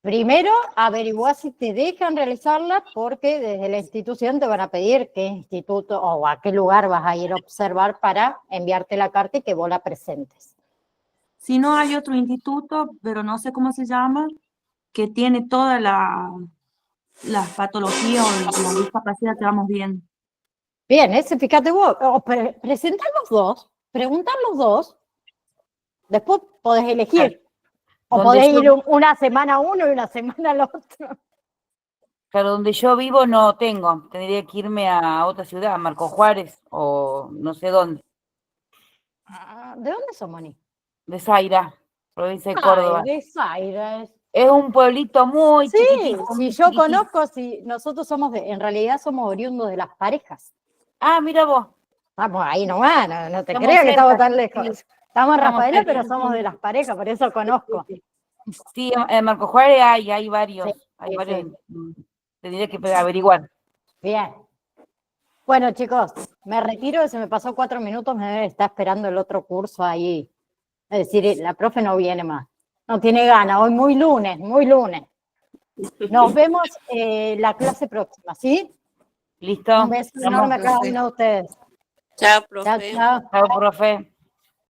Primero, averiguá si te dejan realizarla, porque desde la institución te van a pedir qué instituto o a qué lugar vas a ir a observar para enviarte la carta y que vos la presentes. Si no, hay otro instituto, pero no sé cómo se llama, que tiene toda las patologías o la discapacidad que vamos viendo. Bien, ese, fíjate vos, presentar los dos, preguntar los dos, después podés elegir. O Donde podés yo, ir una semana a uno y una semana al otro. claro, donde yo vivo no tengo. Tendría que irme a otra ciudad, a Marco Juárez o no sé dónde. ¿De dónde sos, Moni? de Zaira, provincia de Córdoba. Ay, de Zaira. Es un pueblito muy Sí, chiquitito. si muy yo chiquitito. conozco, si nosotros somos, en realidad somos oriundos de Las Parejas. Ah, mira vos. Estamos ahí nomás, no te Estamos creas que estamos cerca, tan sí, lejos. sí. Estamos en Estamos Rafaela, cerca, pero sí, somos sí. de Las Parejas, por eso conozco. Sí, en Marco Juárez hay varios. Sí, Hay sí, varios. sí. Tendría que averiguar. Bien. Bueno, chicos, me retiro, se me pasó 4 minutos, me está esperando el otro curso ahí. Es decir, la profe no viene más. No tiene ganas, hoy muy lunes, muy lunes. Nos vemos la clase próxima, ¿sí? ¿Listo? Un beso enorme a cada profe. uno de ustedes. Chao, Chao, profe. chao. Chao, profe.